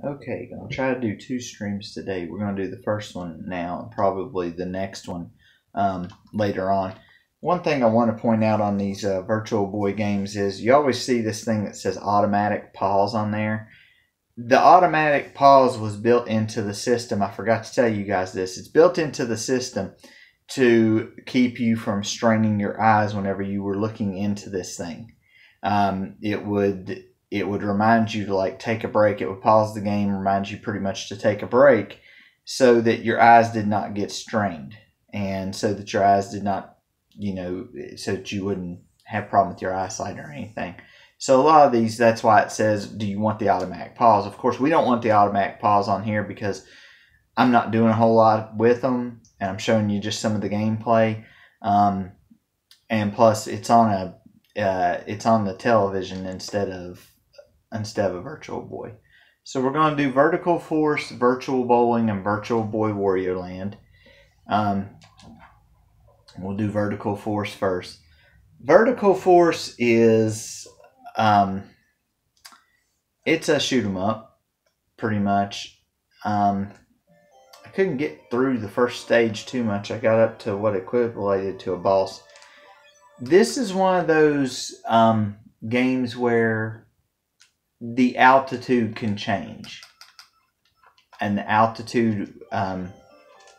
Okay, gonna try to do two streams today. We're gonna do the first one now and probably the next one later on. One thing I want to point out on these Virtual Boy games is you always see this thing that says automatic pause on there. The automatic pause was built into the system. I forgot to tell you guys this. It's built into the system to keep you from straining your eyes whenever you were looking into this thing. It would remind you to like take a break. It would pause the game, remind you pretty much to take a break, so that your eyes did not get strained, and so that your eyes did not, so that you wouldn't have a problem with your eyesight or anything. So a lot of these, that's why it says, do you want the automatic pause? Of course, we don't want the automatic pause on here because I'm not doing a whole lot with them, and I'm showing you just some of the gameplay. And plus, it's on the television instead of a Virtual Boy. So we're going to do Vertical Force, Virtual Bowling, and Virtual Boy Wario Land. We'll do Vertical Force first. Vertical Force is it's a shoot 'em up, pretty much. I couldn't get through the first stage too much. I got up to what equivalated to a boss. This is one of those games where the altitude can change, and the altitude,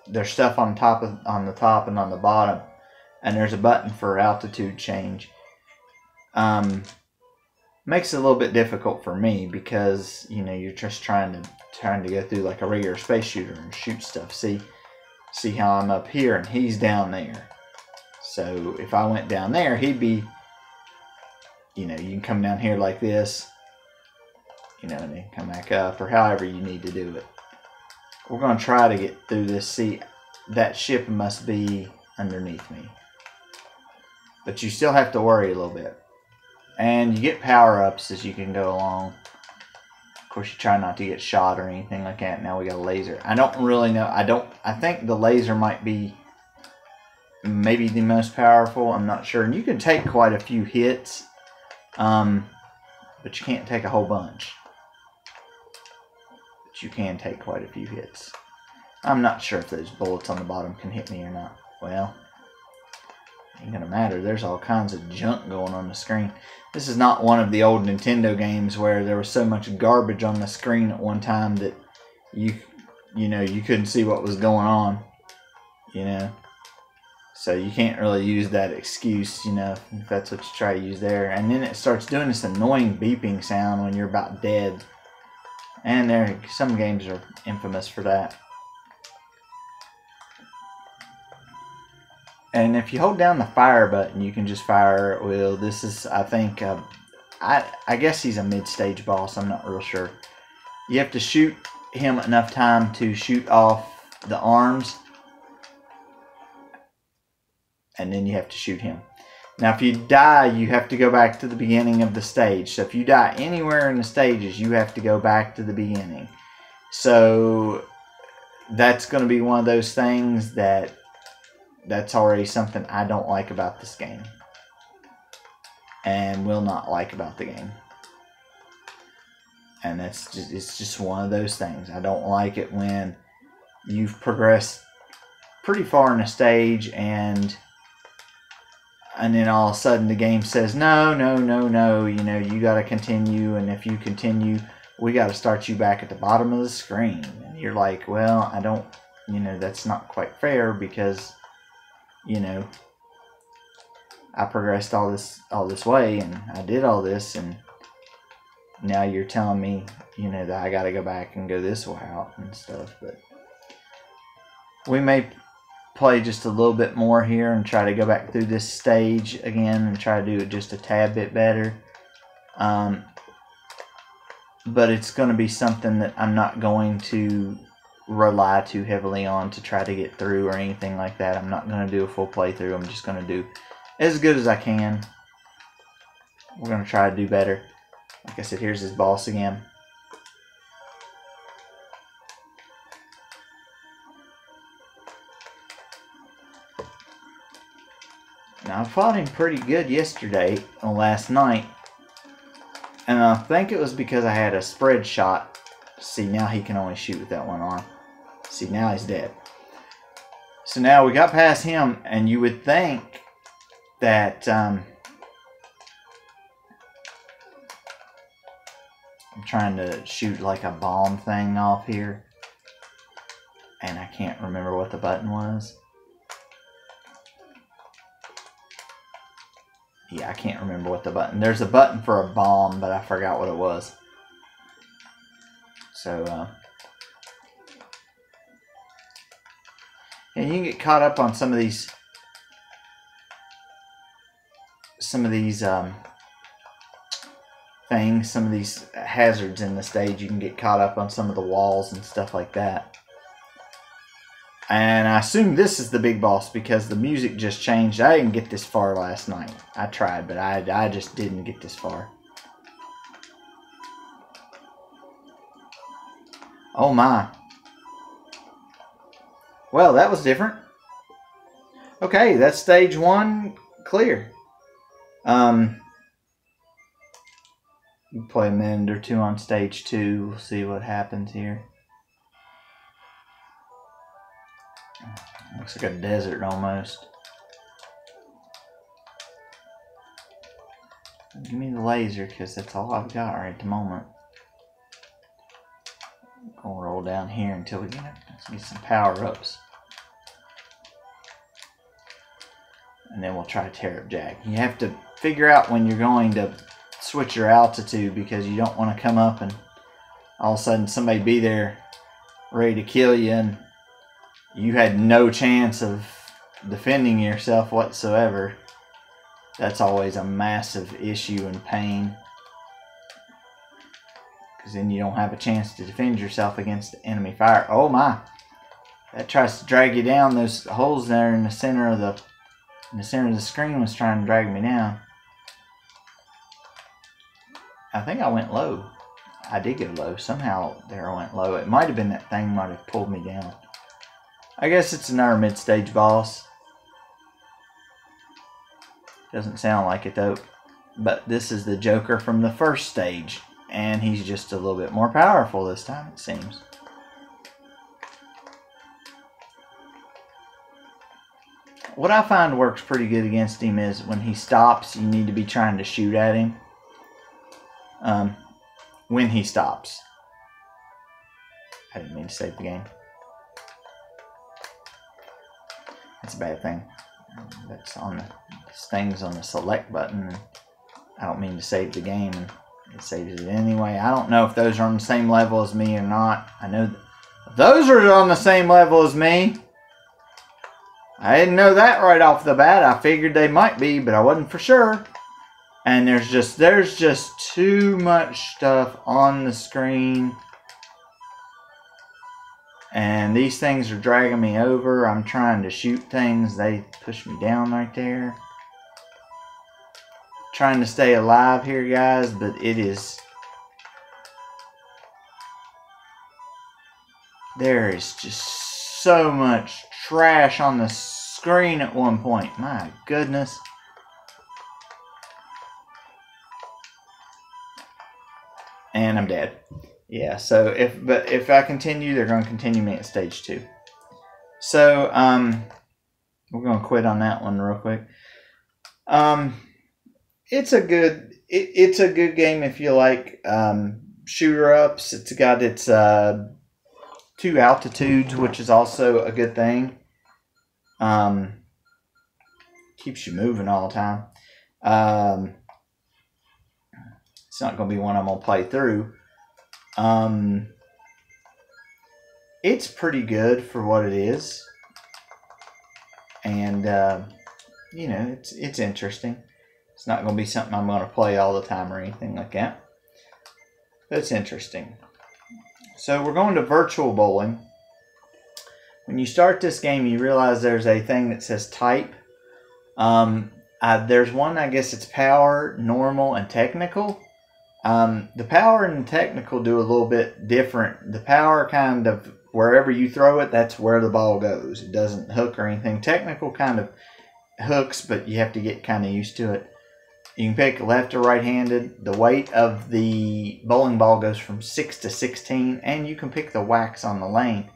there's stuff on the top and on the bottom, and there's a button for altitude change. Makes it a little bit difficult for me because you're just trying to go through like a regular space shooter and shoot stuff. See how I'm up here and he's down there. So if I went down there, he'd be, you can come down here like this, and then come back up, or however you need to do it. We're going to try to get through this. See, that ship must be underneath me. But you still have to worry a little bit. And you get power-ups as you can go along. Of course, you try not to get shot or anything like that. Now we got a laser. I don't really know. I think the laser might be maybe the most powerful. I'm not sure. And you can take quite a few hits. But you can't take a whole bunch. But you can take quite a few hits. I'm not sure if those bullets on the bottom can hit me or not. Well, ain't gonna matter. There's all kinds of junk going on the screen. This is not one of the old Nintendo games where there was so much garbage on the screen at one time that you couldn't see what was going on. So you can't really use that excuse, if that's what you try to use there. And then it starts doing this annoying beeping sound when you're about dead. And some games are infamous for that. And if you hold down the fire button, you can just fire at will. This is, I think, I guess he's a mid-stage boss. I'm not real sure. You have to shoot him enough time to shoot off the arms, and then you have to shoot him. Now, if you die, you have to go back to the beginning of the stage. So if you die anywhere in the stages, you have to go back to the beginning. So that's going to be one of those things that's already something I don't like about this game, and will not like about the game. And it's just one of those things. I don't like it when you've progressed pretty far in a stage and then all of a sudden the game says no, you got to continue, and if you continue, we got to start you back at the bottom of the screen. And you're like, well, I don't, that's not quite fair because I progressed all this way and I did all this, and now you're telling me that I got to go back and go this way out and stuff. But we may play just a little bit more here and try to go back through this stage again and try to do it just a tad bit better. But it's going to be something that I'm not going to rely too heavily on to try to get through or anything like that. I'm not going to do a full playthrough. I'm just going to do as good as I can. We're going to try to do better. Like I said, here's his boss again. Now, I fought him pretty good yesterday, or last night, and I think it was because I had a spread shot See, now he can only shoot with that one arm. See, now he's dead. So now we got past him, and you would think that I'm trying to shoot like a bomb thing off here, and I can't remember what the button was. Yeah, I can't remember what the button. There's a button for a bomb, but I forgot what it was. So, and you can get caught up on some of these things, some of these hazards in the stage. You can get caught up on some of the walls and stuff like that. And I assume this is the big boss because the music just changed. I didn't get this far last night. I tried, but I just didn't get this far. Oh my. Well, that was different. Okay, that's stage 1 clear. We'll play a minute or two on stage 2. We'll see what happens here. Looks like a desert almost. Give me the laser because that's all I've got right at the moment. I'm gonna roll down here until we get some power-ups. And then we'll try to tear up Jack. You have to figure out when you're going to switch your altitude because you don't want to come up and all of a sudden somebody be there ready to kill you and you had no chance of defending yourself whatsoever. That's always a massive issue and pain. Because then you don't have a chance to defend yourself against enemy fire. Oh my! That tries to drag you down. Those holes there in the center of the screen was trying to drag me down. I think I went low. I did go low. Somehow there I went low. It might have been that thing might have pulled me down. I guess it's another mid-stage boss. Doesn't sound like it though. But this is the Joker from the first stage. And he's just a little bit more powerful this time, it seems. What I find works pretty good against him is when he stops, you need to be trying to shoot at him. When he stops. I didn't mean to save the game. That's a bad thing. That's on the things on the select button. And I don't mean to save the game, and it saves it anyway. I don't know if those are on the same level as me or not. I know those are on the same level as me. I didn't know that right off the bat. I figured they might be, but I wasn't for sure. And there's just too much stuff on the screen. And these things are dragging me over. I'm trying to shoot things. They push me down right there. Trying to stay alive here, guys, but it is... There is just so much trash on the screen at one point. My goodness. And I'm dead. Yeah, so if I continue, they're going to continue me at stage 2. So, we're going to quit on that one real quick. It's a good game if you like shooter ups. It's got its 2 altitudes, which is also a good thing. Keeps you moving all the time. It's not going to be one I'm going to play through. It's pretty good for what it is. And, you know, it's interesting. It's not going to be something I'm going to play all the time or anything like that. But it's interesting. So we're going to virtual bowling. When you start this game, you realize there's a thing that says type. There's one, I guess it's power, normal, and technical. The power and technical do a little bit different. The power kind of, wherever you throw it, that's where the ball goes. It doesn't hook or anything. Technical kind of hooks, but you have to get kind of used to it. You can pick left or right-handed. The weight of the bowling ball goes from 6 to 16, and you can pick the wax on the lane.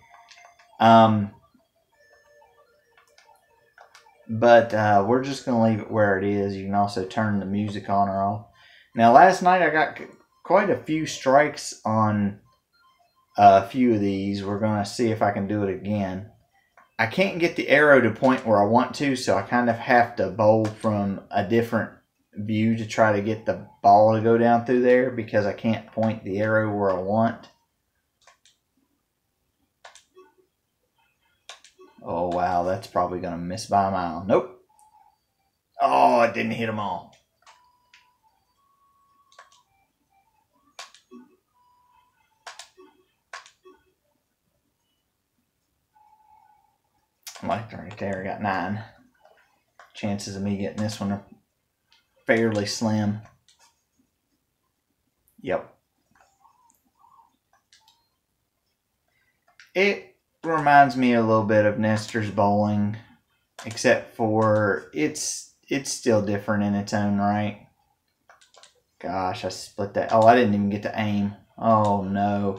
But we're just going to leave it where it is. You can also turn the music on or off. Now, last night I got quite a few strikes on a few of these. We're going to see if I can do it again. I can't get the arrow to point where I want to, so I kind of have to bowl from a different view to try to get the ball to go down through there because I can't point the arrow where I want. Oh, wow, that's probably going to miss by a mile. Nope. Oh, it didn't hit them all. Like right there, I got 9. Chances of me getting this one are fairly slim. Yep. It reminds me a little bit of Nestor's bowling, except for it's still different in its own right. Gosh, I split that. Oh, I didn't even get to aim. Oh, no.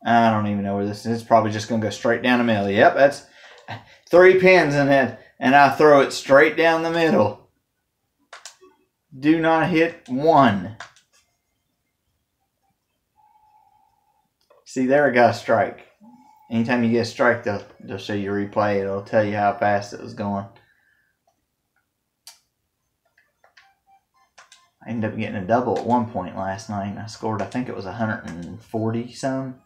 I don't even know where this is. It's probably just going to go straight down the middle. Yep, that's 3 pins in it, and I throw it straight down the middle. Do not hit 1. See, there I got a strike. Anytime you get a strike, they'll show you a replay. It'll tell you how fast it was going. I ended up getting a double at one point last night. And I scored, I think it was 140 some.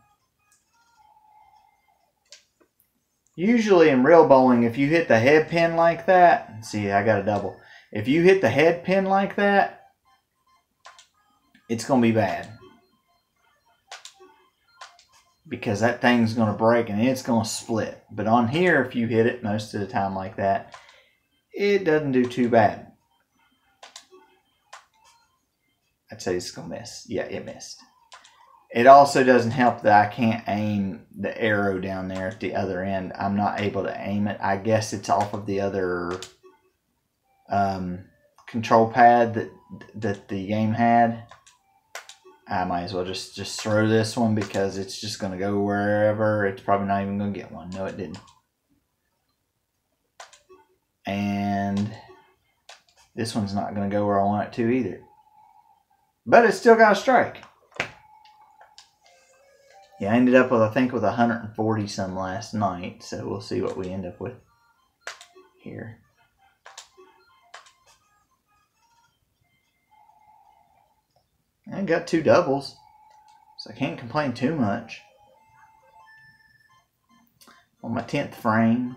Usually in real bowling, if you hit the head pin like that, see, I got a double. If you hit the head pin like that, it's going to be bad. Because that thing's going to break and it's going to split. But on here, if you hit it most of the time like that, it doesn't do too bad. I'd say it's going to miss. Yeah, it missed. It also doesn't help that I can't aim the arrow down there at the other end. I'm not able to aim it. I guess it's off of the other control pad that the game had. I might as well just throw this one because it's just going to go wherever. It's probably not even going to get one. No, it didn't. And this one's not going to go where I want it to either. But it's still got a strike. Yeah, I ended up with, I think, with 140 some last night. So we'll see what we end up with here. I got 2 doubles, so I can't complain too much. On my 10th frame.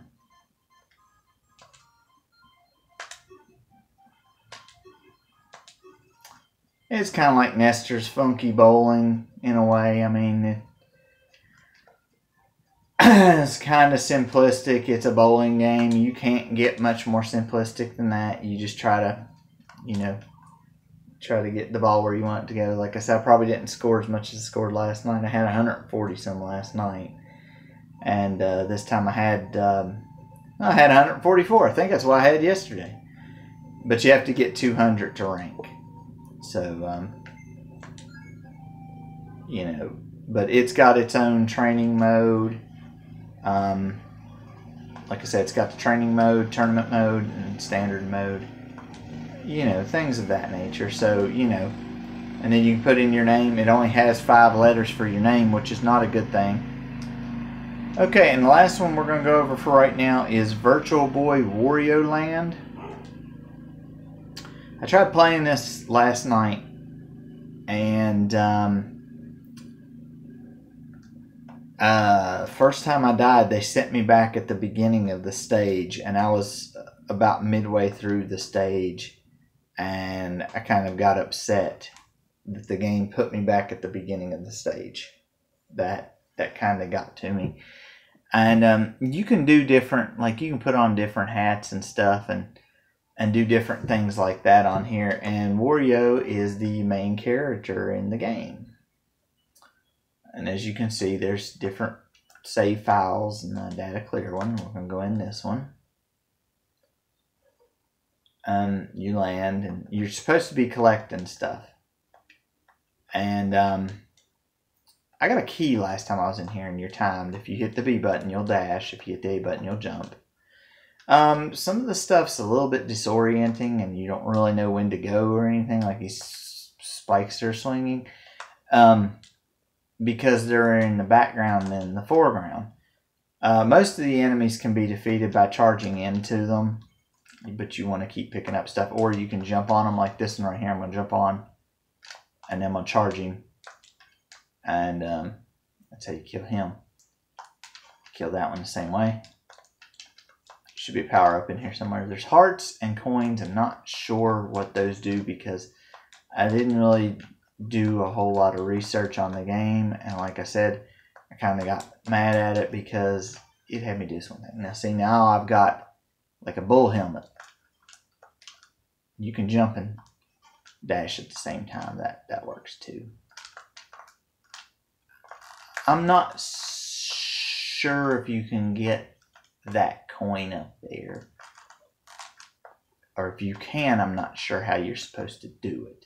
It's kind of like Nestor's Funky Bowling in a way. I mean, it's kind of simplistic. It's a bowling game. You can't get much more simplistic than that. You just try to, try to get the ball where you want it to go. Like I said, I probably didn't score as much as I scored last night. I had 140 some last night. And this time I had 144. I think that's what I had yesterday. But you have to get 200 to rank. So, but it's got its own training mode. Like I said, it's got the training mode, tournament mode, and standard mode. Things of that nature. So, and then you can put in your name. It only has 5 letters for your name, which is not a good thing. Okay, and the last one we're going to go over for right now is Virtual Boy Wario Land. I tried playing this last night, and first time I died, they sent me back at the beginning of the stage, and I was about midway through the stage, and I kind of got upset that the game put me back at the beginning of the stage. That kind of got to me. And you can do different, like you can put on different hats and stuff, and do different things like that on here. And Wario is the main character in the game. And as you can see, there's different save files, and the data clear one. We're going to go in this one. and you land, and you're supposed to be collecting stuff. And I got a key last time I was in here, and you're timed. If you hit the B button, you'll dash. If you hit the A button, you'll jump. Some of the stuff's a little bit disorienting, and you don't really know when to go or anything, like these spikes are swinging, because they're in the background than the foreground. Most of the enemies can be defeated by charging into them, but you want to keep picking up stuff, or you can jump on them like this one right here. I'm going to jump on, and then I'm going to charge him, and that's how you kill him. Kill that one the same way. Should be a power up in here somewhere. There's hearts and coins. I'm not sure what those do because I didn't really do a whole lot of research on the game, and like I said, I kind of got mad at it because it had me do something. Now see, now I've got like a bull helmet. You can jump and dash at the same time. That works too. I'm not sure if you can get that coin up there, or if you can, I'm not sure how you're supposed to do it.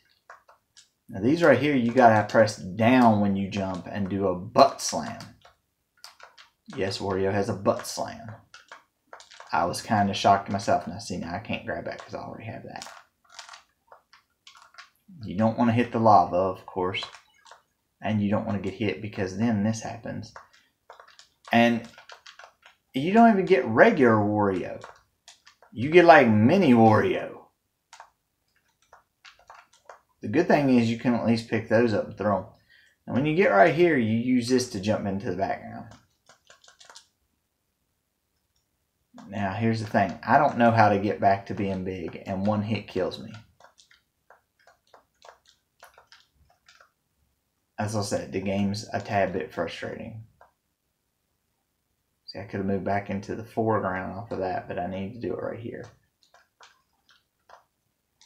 Now these right here, you gotta press down when you jump and do a butt slam. Yes, Wario has a butt slam. I was kind of shocked myself. Now see, now I can't grab that because I already have that. You don't want to hit the lava, of course, and you don't want to get hit because then this happens. And you don't even get regular Wario. You get like mini Wario. The good thing is you can at least pick those up and throw them. And when you get right here, you use this to jump into the background. Now here's the thing. I don't know how to get back to being big, and one hit kills me. As I said, the game's a tad bit frustrating. See, I could have moved back into the foreground off of that, but I need to do it right here.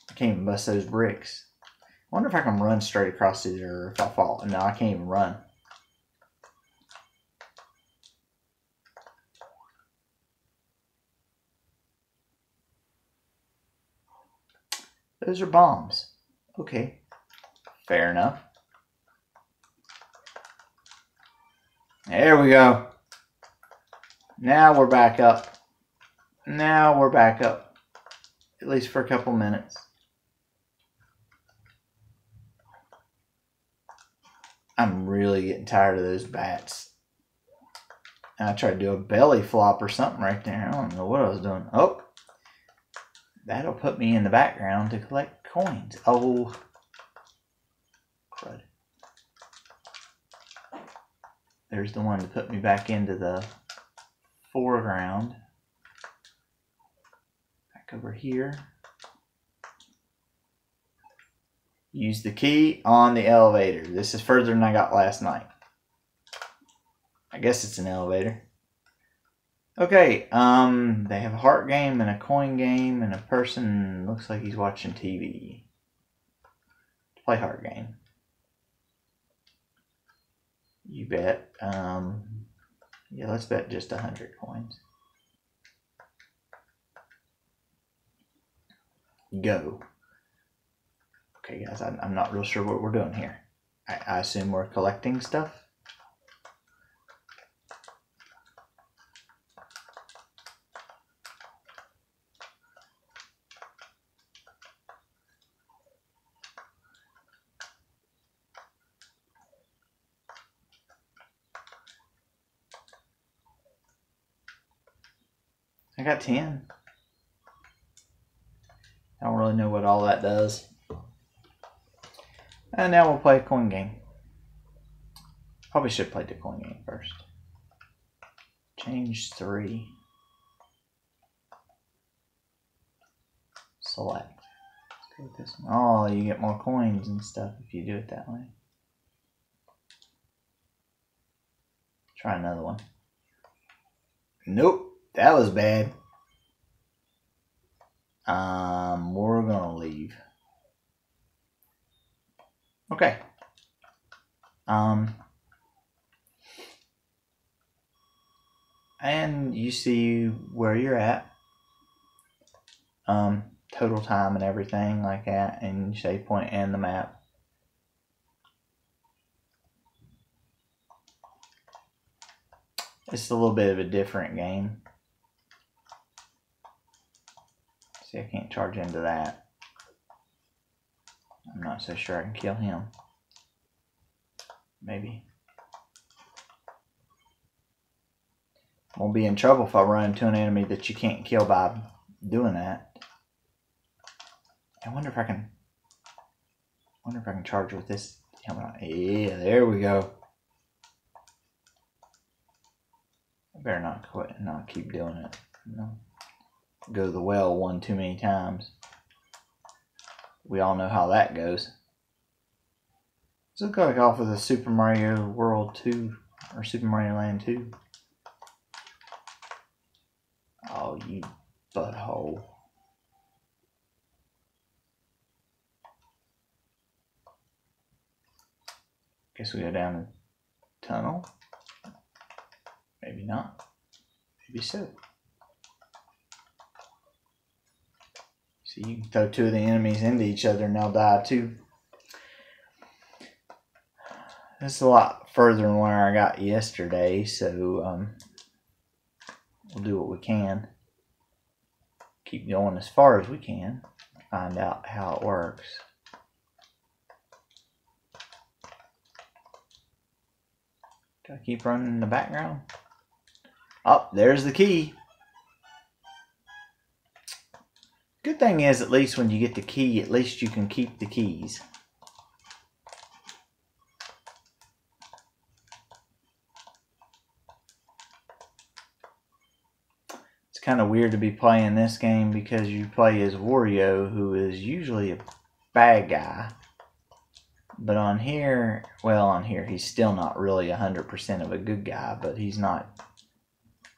I can't even bust those bricks. I wonder if I can run straight across these or if I fall. No, I can't even run. Those are bombs. Okay, fair enough. There we go. Now we're back up. Now we're back up. At least for a couple minutes. I'm really getting tired of those bats. And I tried to do a belly flop or something right there. I don't know what I was doing. Oh. That'll put me in the background to collect coins. Oh. Crud. There's the one to put me back into the foreground. Back over here. Use the key on the elevator. This is further than I got last night. I guess it's an elevator. Okay, they have a heart game and a coin game, and a person looks like he's watching TV. Play heart game. You bet. Yeah, let's bet just 100 coins. Go. Okay, guys, I'm not real sure what we're doing here. I assume we're collecting stuff. I got 10. I don't really know what all that does. And now we'll play a coin game. Probably should play the coin game first. Change 3. Select. Let's go with this one. Oh, you get more coins and stuff if you do it that way. Try another one. Nope. That was bad. We're gonna leave. Okay. And you see where you're at. total time and everything like that, and save point and the map. It's a little bit of a different game. See, I can't charge into that. I'm not so sure I can kill him. Maybe. Won't be in trouble if I run into an enemy that you can't kill by doing that. I wonder if I can charge with this helmet on. Yeah, there we go. I better not quit and not keep doing it. No. Go to the well one too many times. We all know how that goes. This looks like off of the Super Mario World 2 or Super Mario Land 2. Oh, you butthole. Guess we go down the tunnel. Maybe not. Maybe so. So you can throw two of the enemies into each other and they'll die too. This is a lot further than where I got yesterday, so we'll do what we can. Keep going as far as we can. Find out how it works. Do I keep running in the background? Oh, there's the key. Good thing is, at least when you get the key, at least you can keep the keys. It's kind of weird to be playing this game because you play as Wario, who is usually a bad guy. But on here, well, on here, he's still not really 100% of a good guy, but he's not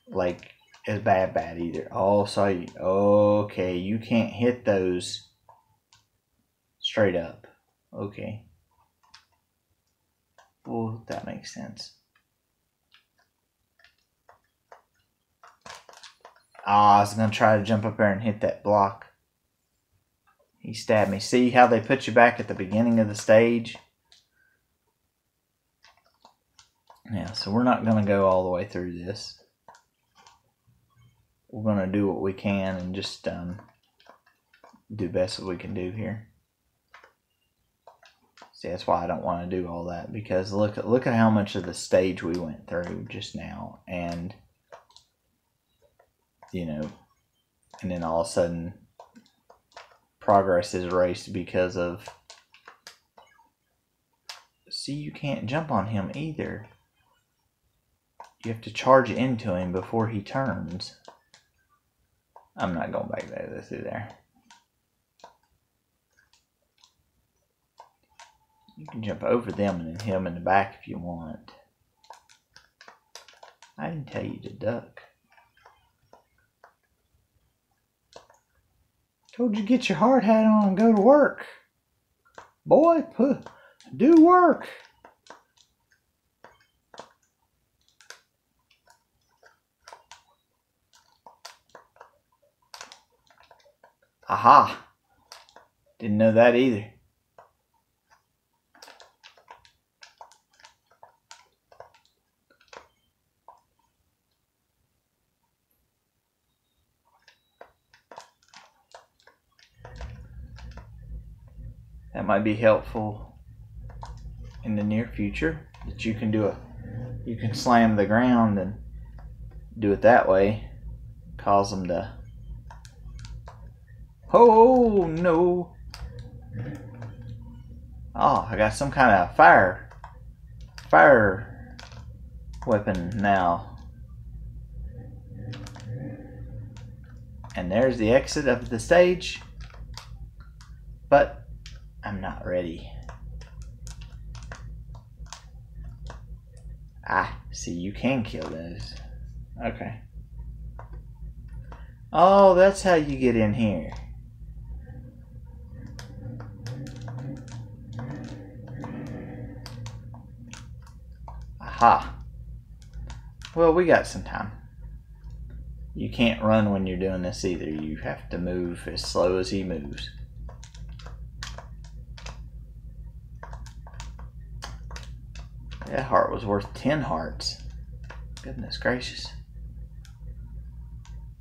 like as bad either. Oh, so okay, you can't hit those straight up. Okay. Well, that makes sense. Ah, I was gonna try to jump up there and hit that block. He stabbed me. See how they put you back at the beginning of the stage? Yeah, so we're not gonna go all the way through this. We're going to do what we can and just do best that we can do here. See, that's why I don't want to do all that, because look at how much of the stage we went through just now, and you know, and then all of a sudden progress is erased because of. See, you can't jump on him either. You have to charge into him before he turns. I'm not going back there through there. You can jump over them and then hit them in the back if you want. I didn't tell you to duck. Told you to get your hard hat on and go to work. Boy, do work. Aha! Didn't know that either. That might be helpful in the near future, that you can slam the ground and do it that way. Cause them to. Oh no! Oh, I got some kind of fire weapon now. And there's the exit of the stage. But I'm not ready. Ah, see, you can kill those. Okay. Oh, that's how you get in here. Aha. Well, we got some time. You can't run when you're doing this either. You have to move as slow as he moves. That heart was worth 10 hearts. Goodness gracious.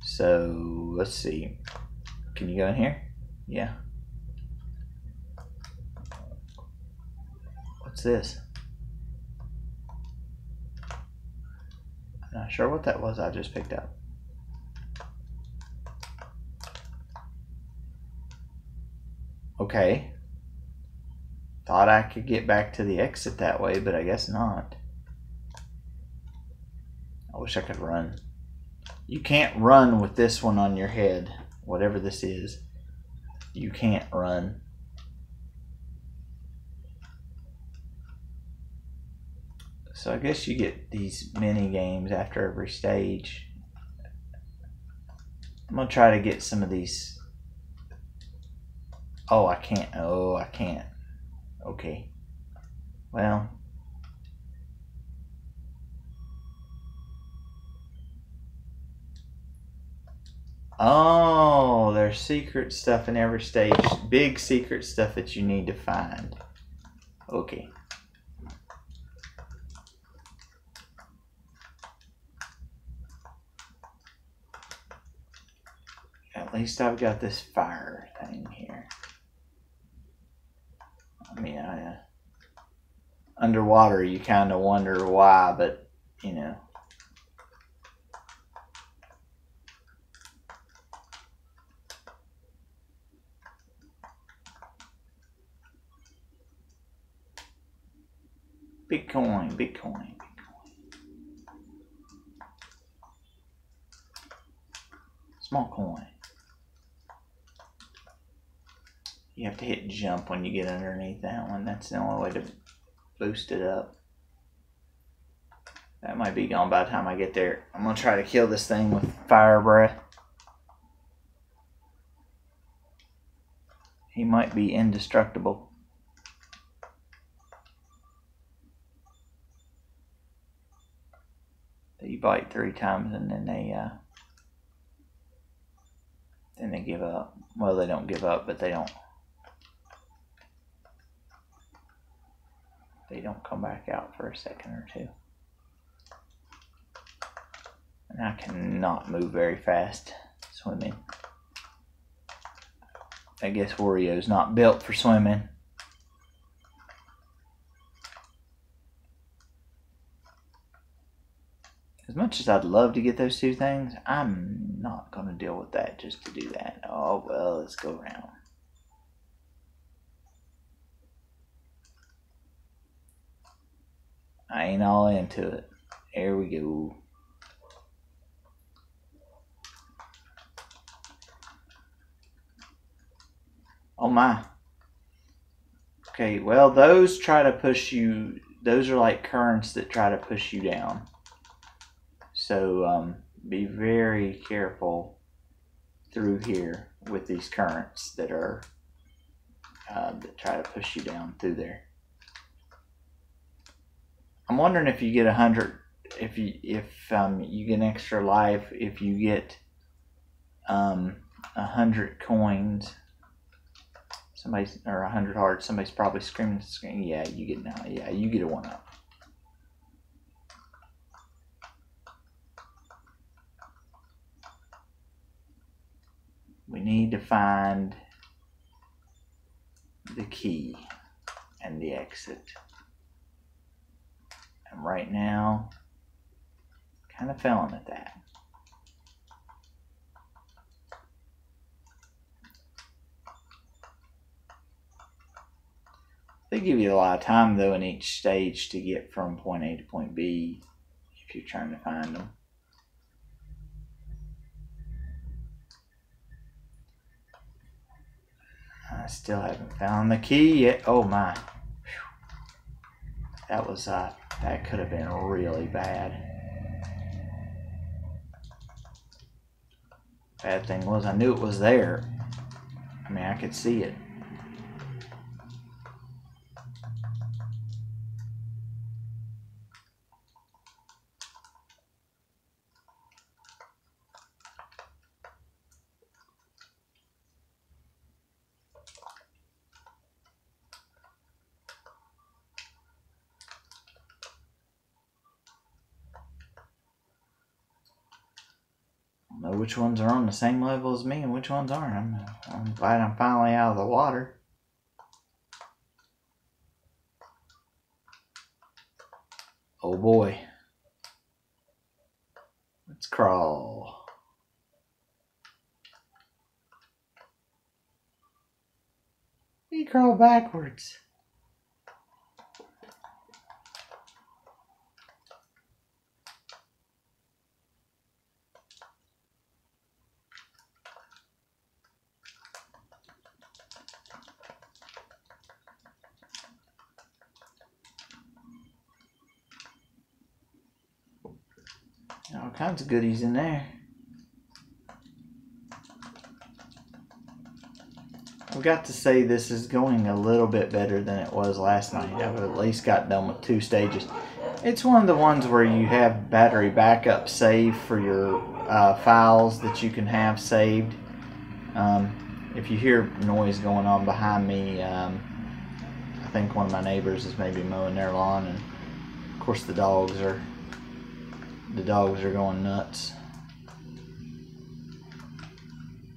So, let's see. Can you go in here? Yeah. What's this? I'm not sure what that was I just picked up. Okay. Thought I could get back to the exit that way, but I guess not. I wish I could run. You can't run with this one on your head. Whatever this is. You can't run. So I guess you get these mini games after every stage. I'm going to try to get some of these. Oh, I can't. Oh, I can't. Okay. Well. Oh, there's secret stuff in every stage. Big secret stuff that you need to find. Okay. At least I've got this fire thing here. I mean, underwater you kind of wonder why, but you know. Bitcoin, Bitcoin, Bitcoin. Small coin. You have to hit jump when you get underneath that one. That's the only way to boost it up. That might be gone by the time I get there. I'm going to try to kill this thing with fire breath. He might be indestructible. They bite 3 times and then they give up. Well, they don't give up, but they don't come back out for a second or two. And I cannot move very fast swimming. I guess Wario's not built for swimming. As much as I'd love to get those 2 things, I'm not going to deal with that just to do that. Oh, well, let's go around. I ain't all into it. There we go. Oh my. Okay, well, those try to push you. Those are like currents that try to push you down. So be very careful through here with these currents that are that try to push you down through there. I'm wondering if you get 100, if you get an extra life if you get 100 coins. Somebody's, or 100 hearts. Somebody's probably screaming. Yeah, you get now. Yeah, you get a 1-up. We need to find the key and the exit. And right now, kind of failing at that. They give you a lot of time though in each stage to get from point A to point B if you're trying to find them. I still haven't found the key yet. Oh my. Whew. That was that could have been really bad. Bad thing was I knew it was there. I mean, I could see it. know which ones are on the same level as me and which ones aren't. I'm glad I'm finally out of the water. Oh boy. Let's crawl. You crawl backwards. All kinds of goodies in there. I've got to say this is going a little bit better than it was last night. I've at least got done with 2 stages. It's one of the ones where you have battery backup saved for your files that you can have saved. If you hear noise going on behind me, I think one of my neighbors is maybe mowing their lawn, and of course the dogs are going nuts.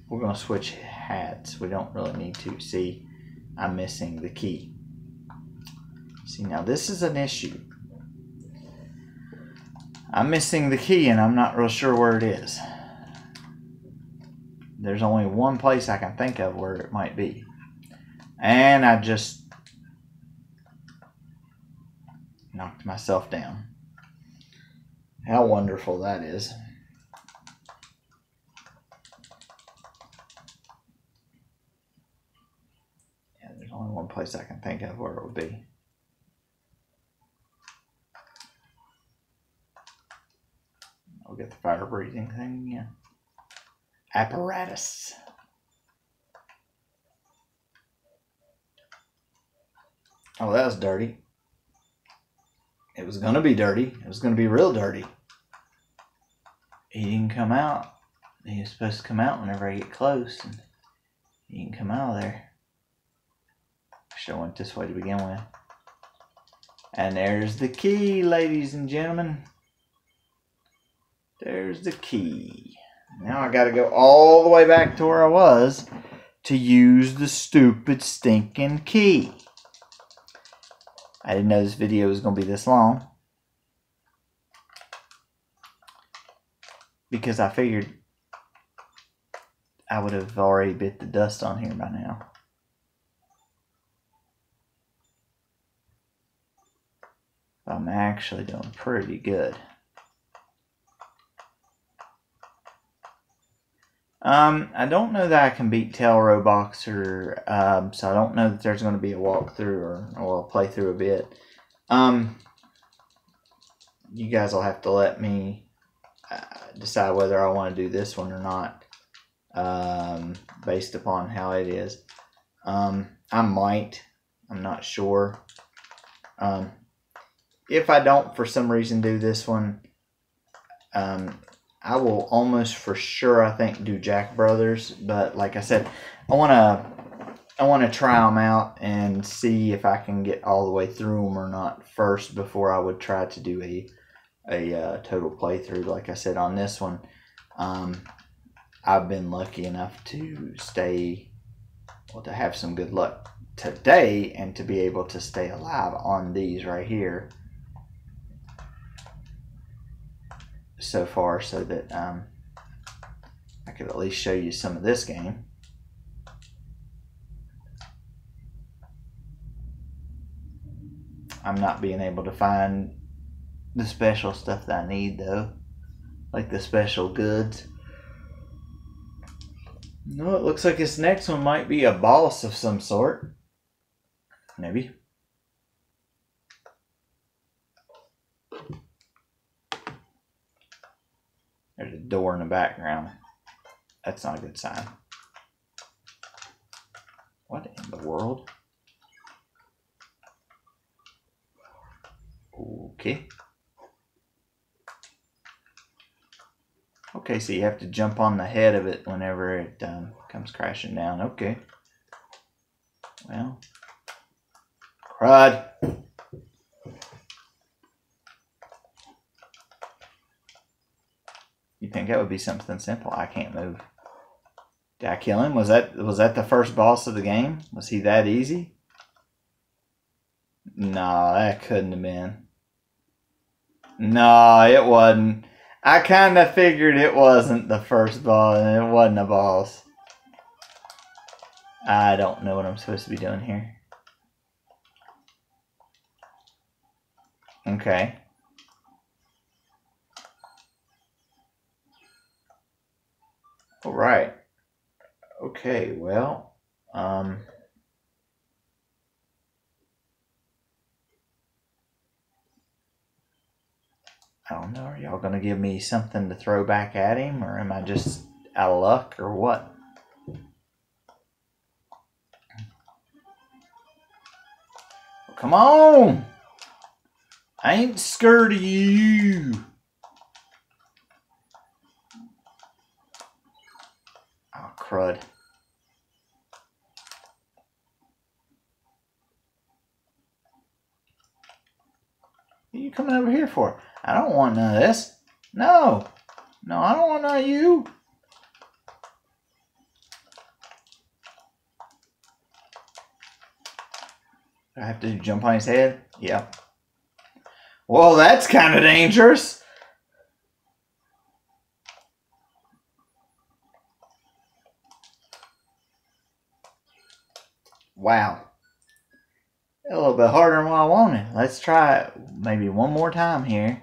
We're going to switch hats. We don't really need to. See, I'm missing the key. See, now this is an issue. I'm missing the key and I'm not real sure where it is. There's only one place I can think of where it might be. And I just knocked myself down. How wonderful that is. Yeah, there's only one place I can think of where it would be. I'll get the fire breathing thing again. Apparatus. Oh, that was dirty. It was going to be dirty. It was going to be real dirty. He didn't come out. He was supposed to come out whenever I get close. And he didn't come out of there. Should have went this way to begin with. And there's the key, ladies and gentlemen. There's the key. Now I got to go all the way back to where I was to use the stupid stinking key. I didn't know this video was going to be this long, because I figured I would have already bit the dust on here by now. I'm actually doing pretty good. I don't know that I can beat Tailrow Boxer, so I don't know that there's going to be a walkthrough or a playthrough of it. You guys will have to let me decide whether I want to do this one or not, based upon how it is. I might. I'm not sure. If I don't, for some reason, do this one, I will almost for sure, I think, do Jack Brothers. But like I said, I want to try them out and see if I can get all the way through them or not first before I would try to do a total playthrough. Like I said, on this one, I've been lucky enough to to have some good luck today and to be able to stay alive on these right here so far, so that I could at least show you some of this game. I'm not being able to find the special stuff that I need, though, like the special goods. No, it looks like this next one might be a boss of some sort. Maybe. There's a door in the background. That's not a good sign. What in the world? Okay. Okay, so you have to jump on the head of it whenever it comes crashing down. Okay. Well. Crud. You think that would be something simple? I can't move. Did I kill him? Was that the first boss of the game? Was he that easy? No, that couldn't have been. No, it wasn't. I kind of figured it wasn't the first boss, and it wasn't a boss. I don't know what I'm supposed to be doing here. Okay. All right. Okay, well, I don't know. Are y'all going to give me something to throw back at him, or am I just out of luck, or what? Come on! I ain't scared of you. Oh, crud. What are you coming over here for? I don't want none of this. No. No, I don't want none of you. Do I have to jump on his head? Yep. Well, that's kind of dangerous. Wow. A little bit harder than what I wanted. Let's try it maybe one more time here.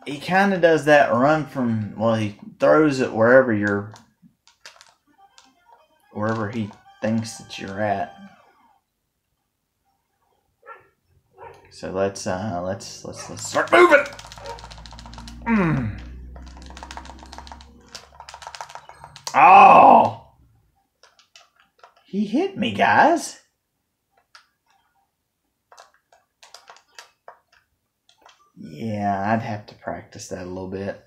He kind of does that run from, well, he throws it wherever he thinks that you're at. So let's start moving. Oh, he hit me, guys. Yeah, I'd have to practice that a little bit.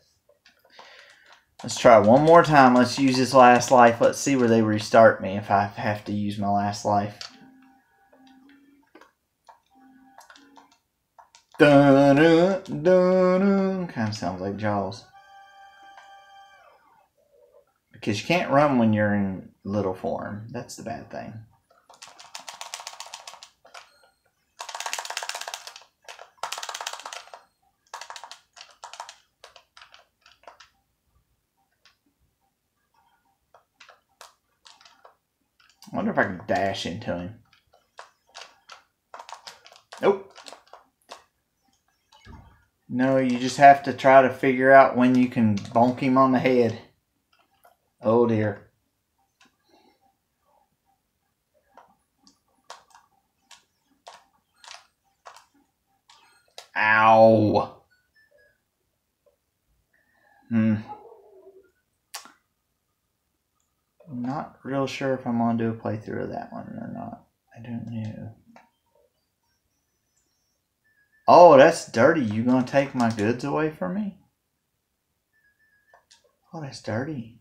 Let's try one more time. Let's use this last life. Let's see where they restart me if I have to use my last life. Dun-dun, dun-dun. Kind of sounds like Jaws. Because you can't run when you're in little form. That's the bad thing. I wonder if I can dash into him. Nope. No, you just have to try to figure out when you can bonk him on the head. Oh dear. Ow. I'm not real sure if I'm going to do a playthrough of that one or not. I don't know. Oh, that's dirty. You going to take my goods away from me? Oh, that's dirty.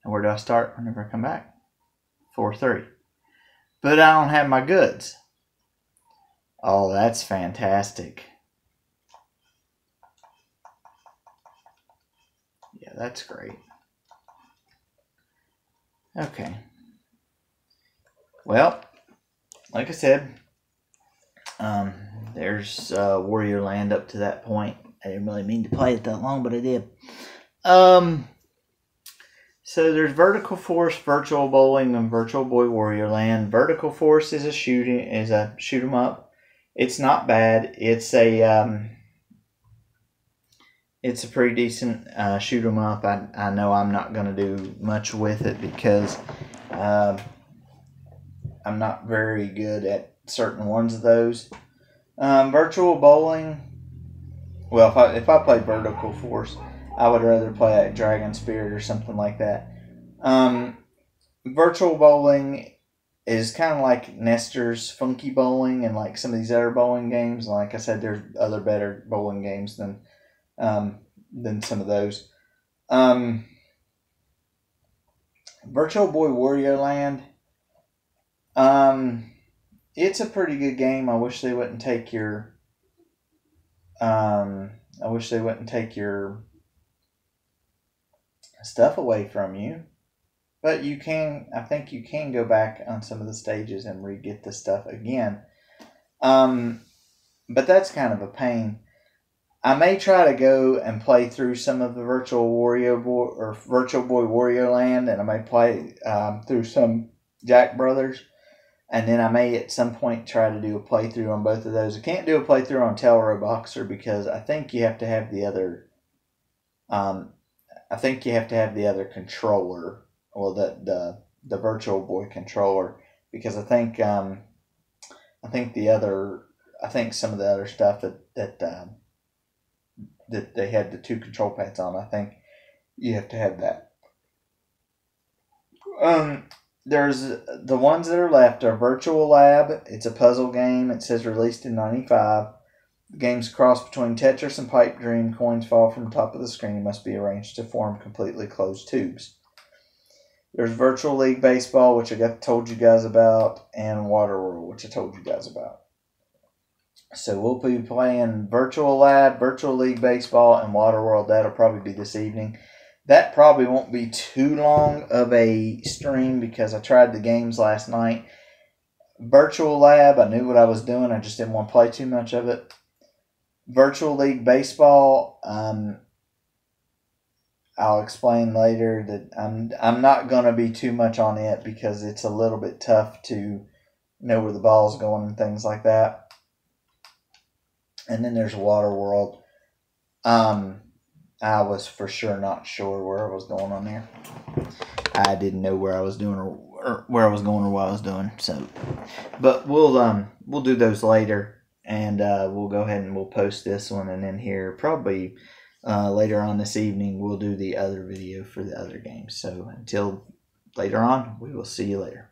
And where do I start whenever I come back? 4-3. But I don't have my goods. Oh, that's fantastic. Yeah, that's great. Okay. Well, like I said, there's Warrior Land up to that point. I didn't really mean to play it that long, but I did. So there's Vertical Force, Virtual Bowling, and Virtual Boy Warrior Land. Vertical Force is a shoot 'em up. It's not bad. It's a pretty decent shoot 'em up. I know I'm not going to do much with it because I'm not very good at certain ones of those. Virtual Bowling. Well, if I play Vertical Force, I would rather play like Dragon Spirit or something like that. Virtual Bowling is kind of like Nestor's Funky Bowling and like some of these other bowling games. Like I said, there's other better bowling games than some of those. Virtual Boy Warrior Land it's a pretty good game. I wish they wouldn't take your stuff away from you. But you can, I think you can go back on some of the stages and re-get the stuff again. But that's kind of a pain. I may try to go and play through some of the Virtual Boy Wario Land, and I may play through some Jack Brothers, and then I may at some point try to do a playthrough on both of those. I can't do a playthrough on Telro Boxer because I think you have to have the other. I think you have to have the other controller, well, the Virtual Boy controller, because I think some of the other stuff that they had the 2 control pads on, I think you have to have that. There's the ones that are left are Virtual Lab. It's a puzzle game. It says released in '95. The game's cross between Tetris and Pipe Dream. Coins fall from the top of the screen and must be arranged to form completely closed tubes. There's Virtual League Baseball, which I told you guys about, and Waterworld, which I told you guys about. So we'll be playing Virtual Lab, Virtual League Baseball, and Waterworld. That'll probably be this evening. That probably won't be too long of a stream because I tried the games last night. Virtual Lab, I knew what I was doing. I just didn't want to play too much of it. Virtual League Baseball, I'll explain later that I'm not going to be too much on it because it's a little bit tough to know where the ball's going and things like that. And then there's Waterworld. I was for sure not sure where I was going on there. I didn't know where I was doing or where I was going or what I was doing. So, but we'll do those later. And we'll go ahead and we'll post this one, and then here probably later on this evening we'll do the other video for the other games. So until later on, we will see you later.